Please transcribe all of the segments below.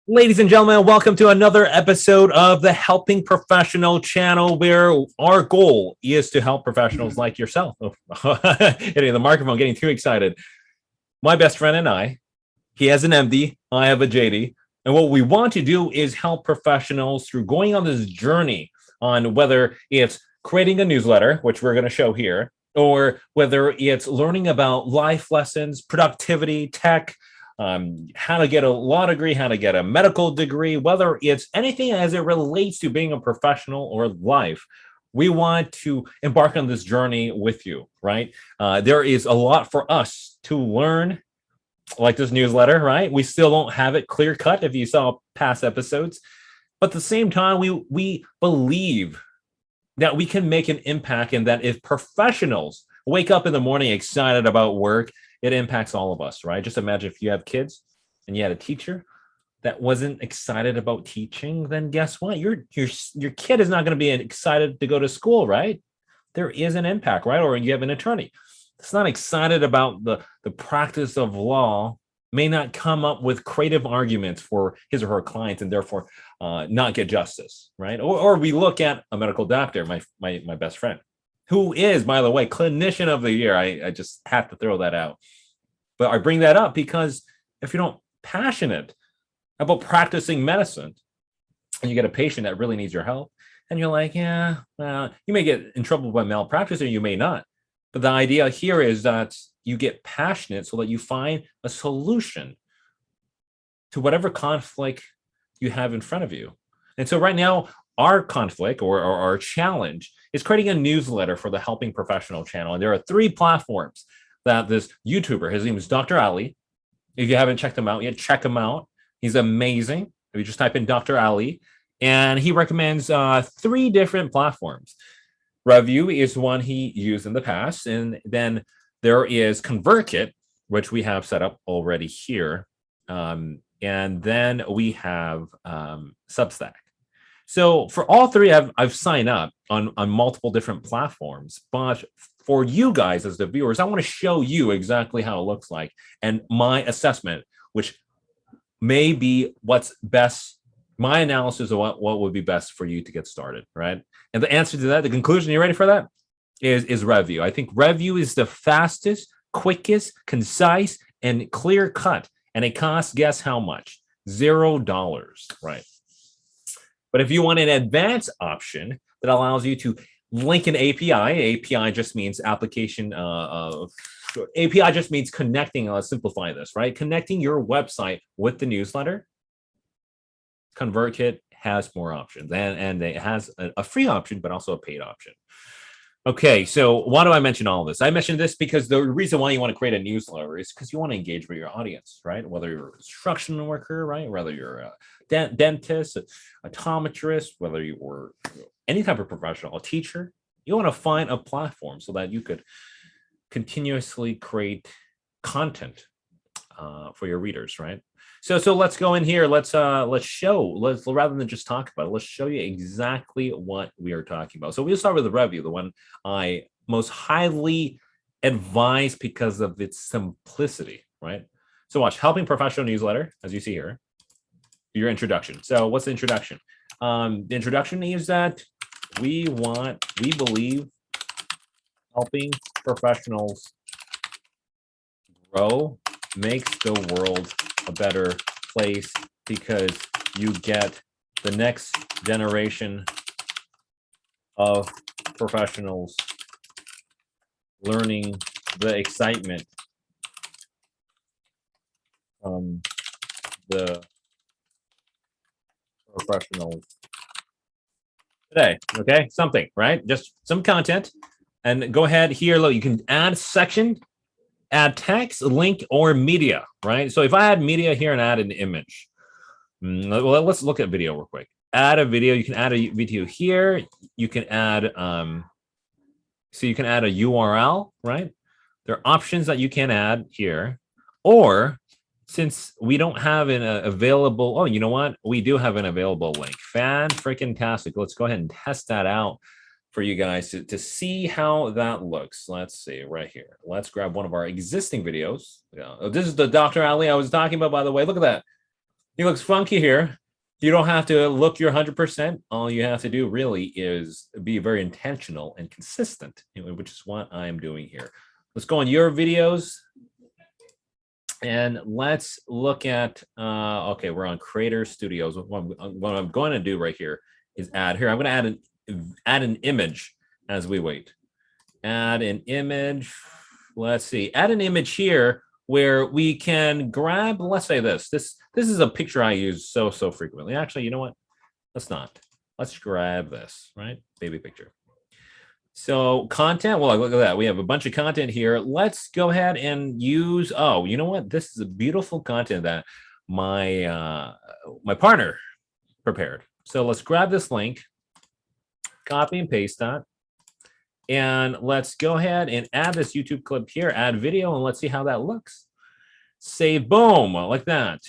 Ladies and gentlemen, welcome to another episode of the Helping Professional channel, where our goal is to help professionals like yourself. Hitting the microphone, getting too excited. My best friend and I, he has an MD, I have a JD. And what we want to do is help professionals through going on this journey on whether it's creating a newsletter, which we're going to show here, or whether it's learning about life lessons, productivity, tech, how to get a law degree, how to get a medical degree, whether it's anything as it relates to being a professional or life. We want to embark on this journey with you, right? There is a lot for us to learn, like this newsletter, right? We still don't have it clear cut if you saw past episodes. But at the same time, we believe that we can make an impact, and that if professionals wake up in the morning excited about work, it impacts all of us, right? Just imagine if you have kids and you had a teacher that wasn't excited about teaching, then guess what? Your kid is not going to be excited to go to school, right? There is an impact, right? Or you have an attorney that's not excited about the practice of law, may not come up with creative arguments for his or her clients, and therefore not get justice, right? Or we look at a medical doctor, my best friend, who is, by the way, clinician of the year. I just have to throw that out. But I bring that up because if you're not passionate about practicing medicine and you get a patient that really needs your help, and you're like, yeah, you may get in trouble by malpractice or you may not. But the idea here is that you get passionate so that you find a solution to whatever conflict you have in front of you. And so right now, our conflict or our challenge is creating a newsletter for the Helping Professional channel. And there are 3 platforms that this YouTuber, his name is Dr. Ali. If you haven't checked him out yet, check him out. He's amazing. If you just type in Dr. Ali, and he recommends 3 different platforms. Revue is one he used in the past. And then there is Convertkit, which we have set up already here. And then we have Substack. So for all 3, I've signed up on multiple different platforms. But for you guys as the viewers, I want to show you exactly how it looks like and my assessment, which may be what's best, my analysis of what would be best for you to get started, right? And the answer to that, the conclusion, you ready for that? Is Revue. I think Revue is the fastest, quickest, concise, and clear cut. And it costs, guess how much? $0, right? But if you want an advanced option that allows you to link an API just means application, API just means connecting, simplify this, right? Connecting your website with the newsletter. Convertkit has more options, and it has a free option, but also a paid option. Okay, so why do I mention all this? I mentioned this because the reason why you want to create a newsletter is because you want to engage with your audience, right? Whether you're a construction worker, right? Whether you're a dentist, a optometrist, whether you were any type of professional, a teacher, you want to find a platform so that you could continuously create content for your readers, right? So let's go in here. Let's rather than just talk about it, let's show you exactly what we are talking about. So we'll start with the Revue, the one I most highly advise because of its simplicity, right? So watch, Helping Professional newsletter, as you see here, your introduction. So what's the introduction? The introduction is that we believe helping professionals grow makes the world a better place, because you get the next generation of professionals learning the excitement from the professionals today. Okay, something, right? Just some content. And go ahead here, look, you can add section, add text, link, or media, right? So if I add media here and add an image, well, let's look at video real quick. Add a video. You can add a video here. You can add, so you can add a URL, right? There are options that you can add here. Or since we don't have an available, oh, you know what? We do have an available link. Fan-freaking-tastic. Let's go ahead and test that out for you guys to see how that looks. Let's see right here. Let's grab one of our existing videos. Yeah. This is the Dr. Ali I was talking about, by the way. Look at that. He looks funky here. You don't have to look your 100%. All you have to do really is be very intentional and consistent, which is what I'm doing here. Let's go on your videos. And let's look at, okay, we're on Creator Studios. What I'm going to do right here is add here. I'm going to add an image as we wait. Add an image. Let's see. Add an image here where we can grab, let's say this is a picture I use so frequently. Actually, you know what? Let's not. Let's grab this, right? Baby picture. So content, well, look at that. We have a bunch of content here. Let's go ahead and use, oh, you know what? This is a beautiful content that my my partner prepared. So let's grab this link, copy and paste that. And let's go ahead and add this YouTube clip here, add video, and let's see how that looks. Save, boom, like that.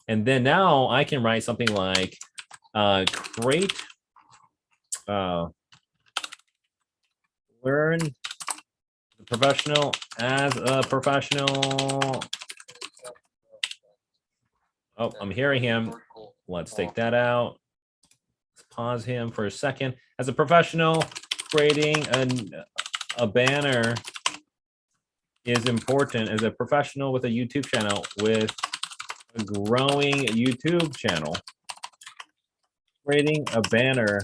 And then now I can write something like create, learn the professional as a professional. Oh, I'm hearing him. Let's take that out. Let's pause him for a second. As a professional, creating a banner is important. As a professional with a YouTube channel, with a growing YouTube channel, creating a banner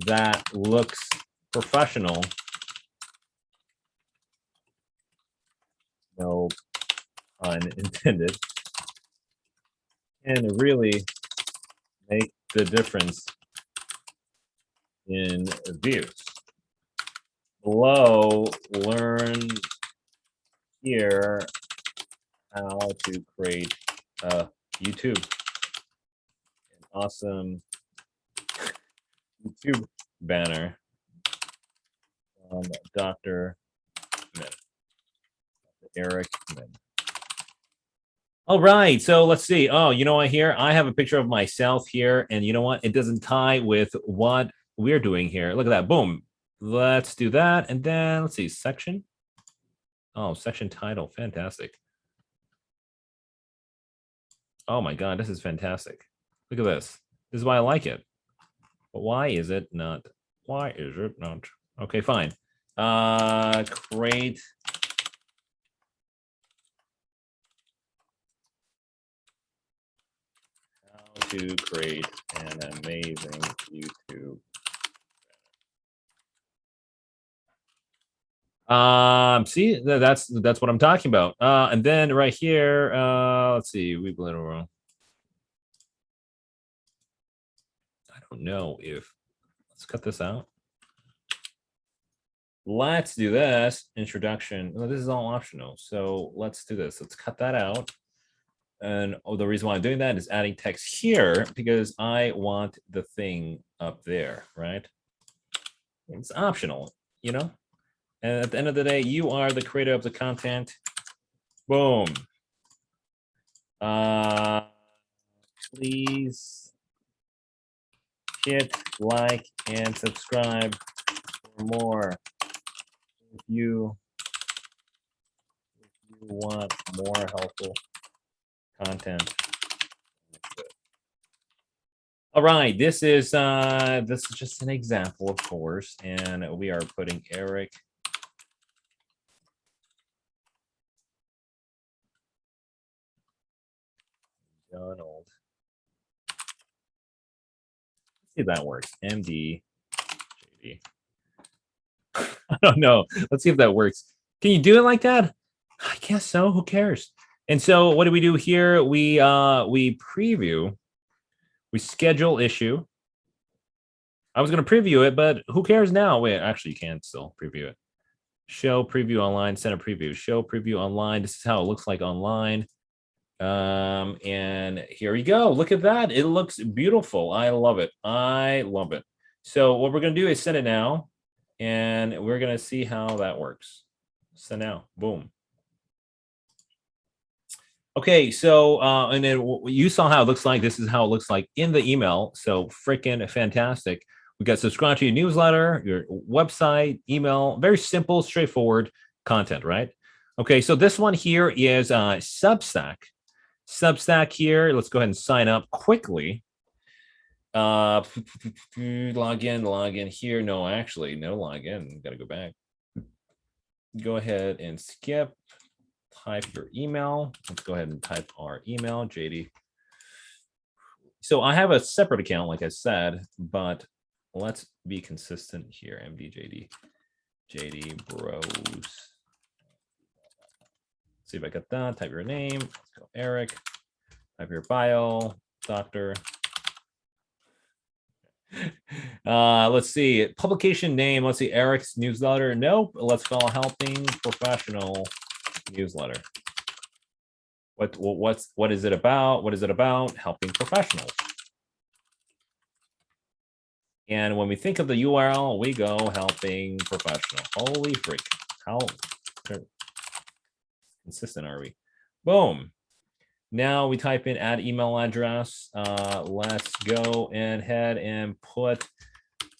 that looks professional, no pun intended, can really make the difference in views. Below, learn here how to create a YouTube, an awesome YouTube banner from Dr. Min, Eric Min. All right, so let's see. Oh, you know what? Here I have a picture of myself here, and you know what? It doesn't tie with what we're doing here. Look at that. Boom. Let's do that, and then let's see. Section. Oh, section title. Fantastic. Oh my God, this is fantastic. Look at this. This is why I like it. But why is it not? Why is it not? Okay, fine. Create. How to create an amazing YouTube. See, that's what I'm talking about. And then right here, let's see, we blew it wrong. I don't know if, let's cut this out. Let's do this introduction. This is all optional. So let's do this. Let's cut that out. And the reason why I'm doing that is adding text here because I want the thing up there, right? It's optional, you know? And at the end of the day, you are the creator of the content. Boom. Please hit like and subscribe for more if you want more helpful content. All right, this is just an example, of course, and we are putting Eric Donald. Let's see if that works. MD JD. I don't know. Let's see if that works. Can you do it like that? I guess so. Who cares? And so what do we do here? We preview. We schedule issue. I was going to preview it, but who cares now? Wait, actually, you can still preview it. Show preview online, center preview, show preview online. This is how it looks like online. And here we go. Look at that. It looks beautiful. I love it. I love it. So what we're going to do is send it now, and we're going to see how that works. Send now. Boom. Okay, so and then you saw how it looks like. This is how it looks like in the email. So freaking fantastic. We got subscribe to your newsletter, your website, email, very simple, straightforward content, right? Okay, so this one here is Substack. Substack here. Let's go ahead and sign up quickly. Log in here. No, actually, no login. Gotta go back. Go ahead and skip. Type your email. Let's go ahead and type our email, JD. So I have a separate account, like I said, but let's be consistent here. MDJD, JD Bros. See if I got that. Type your name. Let's go, Eric. Type your bio, doctor. Let's see. Publication name. Let's see. Eric's newsletter. Nope. Let's call Helping Professional Newsletter. What is it about? What is it about? Helping professionals. And when we think of the URL, we go helping professional. Holy freak. How consistent are we? Boom. Now we type in add email address. Let's go ahead and put,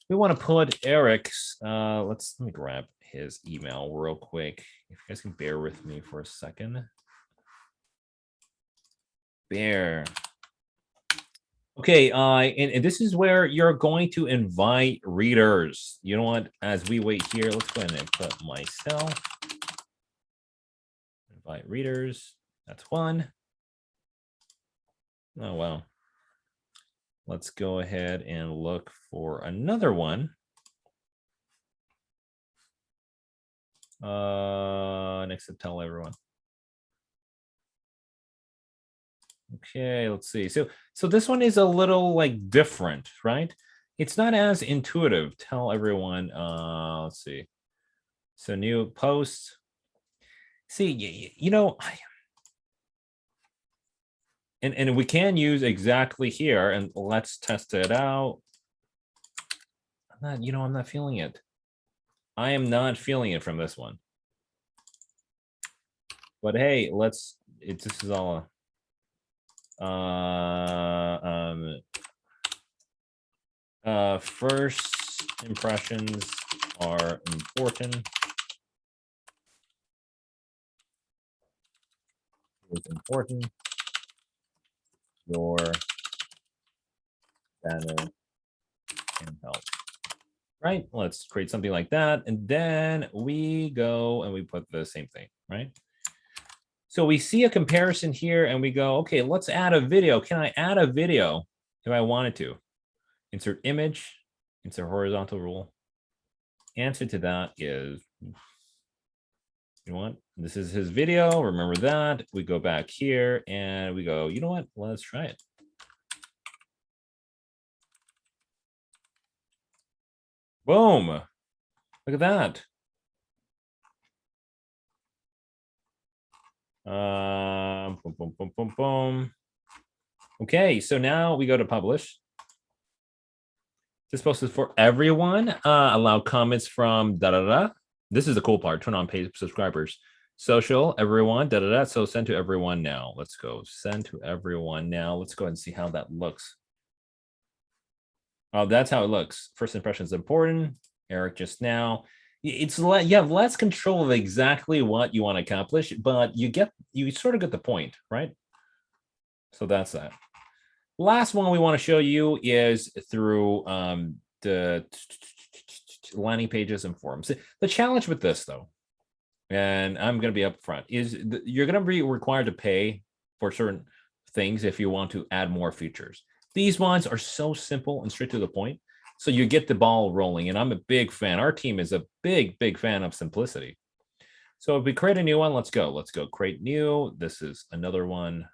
we want to put Eric's, let me grab his email real quick. If you guys can bear with me for a second. Okay, and this is where you're going to invite readers. You know what? As we wait here, let's go ahead and put myself. Invite readers. That's one. Oh, wow. Let's go ahead and look for another one. Next to tell everyone. Okay, let's see. So this one is a little like different, right? It's not as intuitive. Tell everyone. Let's see. So new post. See, you know, and we can use exactly here, and let's test it out. I'm not feeling it. I am not feeling it from this one. But hey, this is all. First impressions are important. It's important. Your banner can help. Right? Let's create something like that. And then we go and we put the same thing, right? So we see a comparison here and we go, okay, let's add a video. Can I add a video if I wanted to? Insert image, insert horizontal rule. Answer to that is, you know what? This is his video. Remember that. We go back here and we go, you know what? Let's try it. Boom. Look at that. Boom, boom, boom, boom, boom. Okay, so now we go to publish. This post is for everyone. Allow comments from da-da-da. This is the cool part. Turn on paid subscribers. Social, everyone, da-da-da. So send to everyone now. Let's go. Send to everyone now. Let's go and see how that looks. Oh, that's how it looks. First impression is important. Eric just now. You have less control of exactly what you want to accomplish, but you sort of get the point, right? So that's that. Last one we want to show you is through the landing pages and forums. The challenge with this, though, and I'm going to be upfront, is you're going to be required to pay for certain things if you want to add more features. These ones are so simple and straight to the point. So you get the ball rolling, and I'm a big fan. Our team is a big fan of simplicity. So if we create a new one, let's go. Let's go create new. This is another one.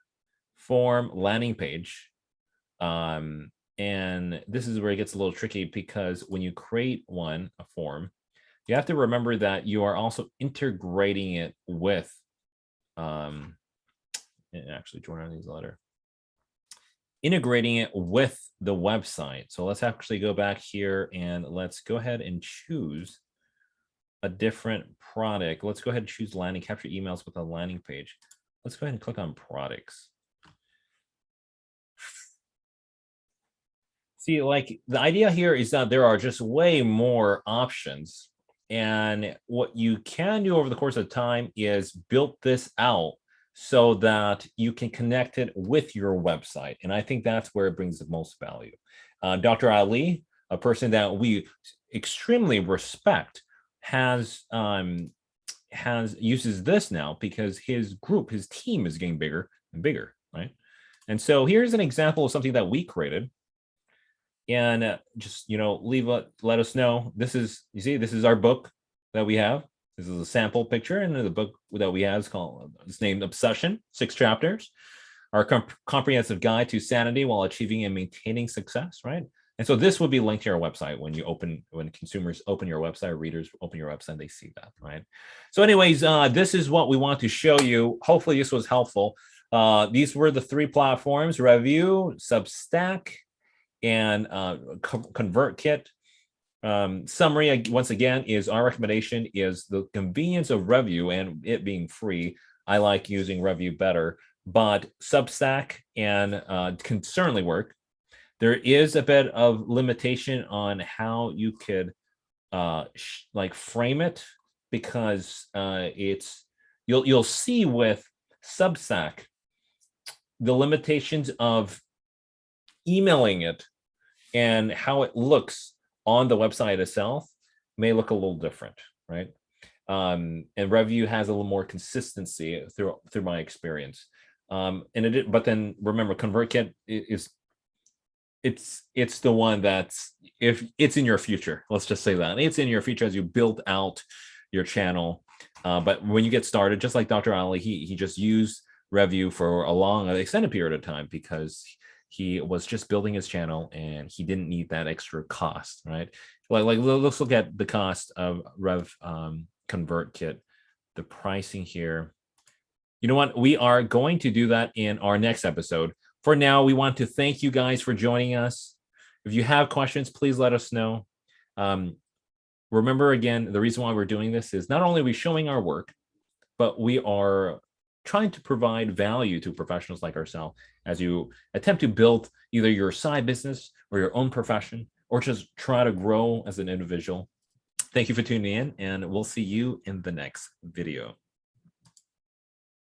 Form landing page. And this is where it gets a little tricky because when you create a form, you have to remember that you are also integrating it with, actually join our newsletter. Integrating it with the website. So let's actually go back here and let's go ahead and choose a different product. Let's go ahead and choose landing, capture emails with a landing page. Let's go ahead and click on products. See, like the idea here is that there are just way more options. And what you can do over the course of time is build this out so that you can connect it with your website. And I think that's where it brings the most value. Dr. Ali, a person that we extremely respect, has uses this now because his group, his team is getting bigger and bigger, right? And so here's an example of something that we created. And just, let us know. This is, you see, this is our book that we have. This is a sample picture, and the book that we have it's named Obsession, 6 chapters, our comprehensive guide to sanity while achieving and maintaining success, right? And so this would be linked to our website when consumers open your website, readers open your website, they see that, right? So anyways, this is what we want to show you. Hopefully this was helpful. These were the 3 platforms: Revue, Substack, and Convertkit. Summary, once again, is our recommendation is the convenience of Revue and it being free. I like using Revue better, but Substack and can certainly work. There is a bit of limitation on how you could frame it, because you'll see with Substack the limitations of emailing it and how it looks on the website itself may look a little different, right? And Revue has a little more consistency through my experience. But then remember, Convertkit is it's the one that's, if it's in your future, let's just say that it's in your future as you build out your channel. But when you get started, just like Dr. Ali, he just used Revue for a long, extended period of time because he was just building his channel and he didn't need that extra cost, right? Like let's look at the cost of Convertkit, the pricing here. You know what? We are going to do that in our next episode. For now, we want to thank you guys for joining us. If you have questions, please let us know. Remember, again, the reason why we're doing this is not only are we showing our work, but we are trying to provide value to professionals like ourselves as you attempt to build either your side business or your own profession, or just try to grow as an individual. Thank you for tuning in, and we'll see you in the next video.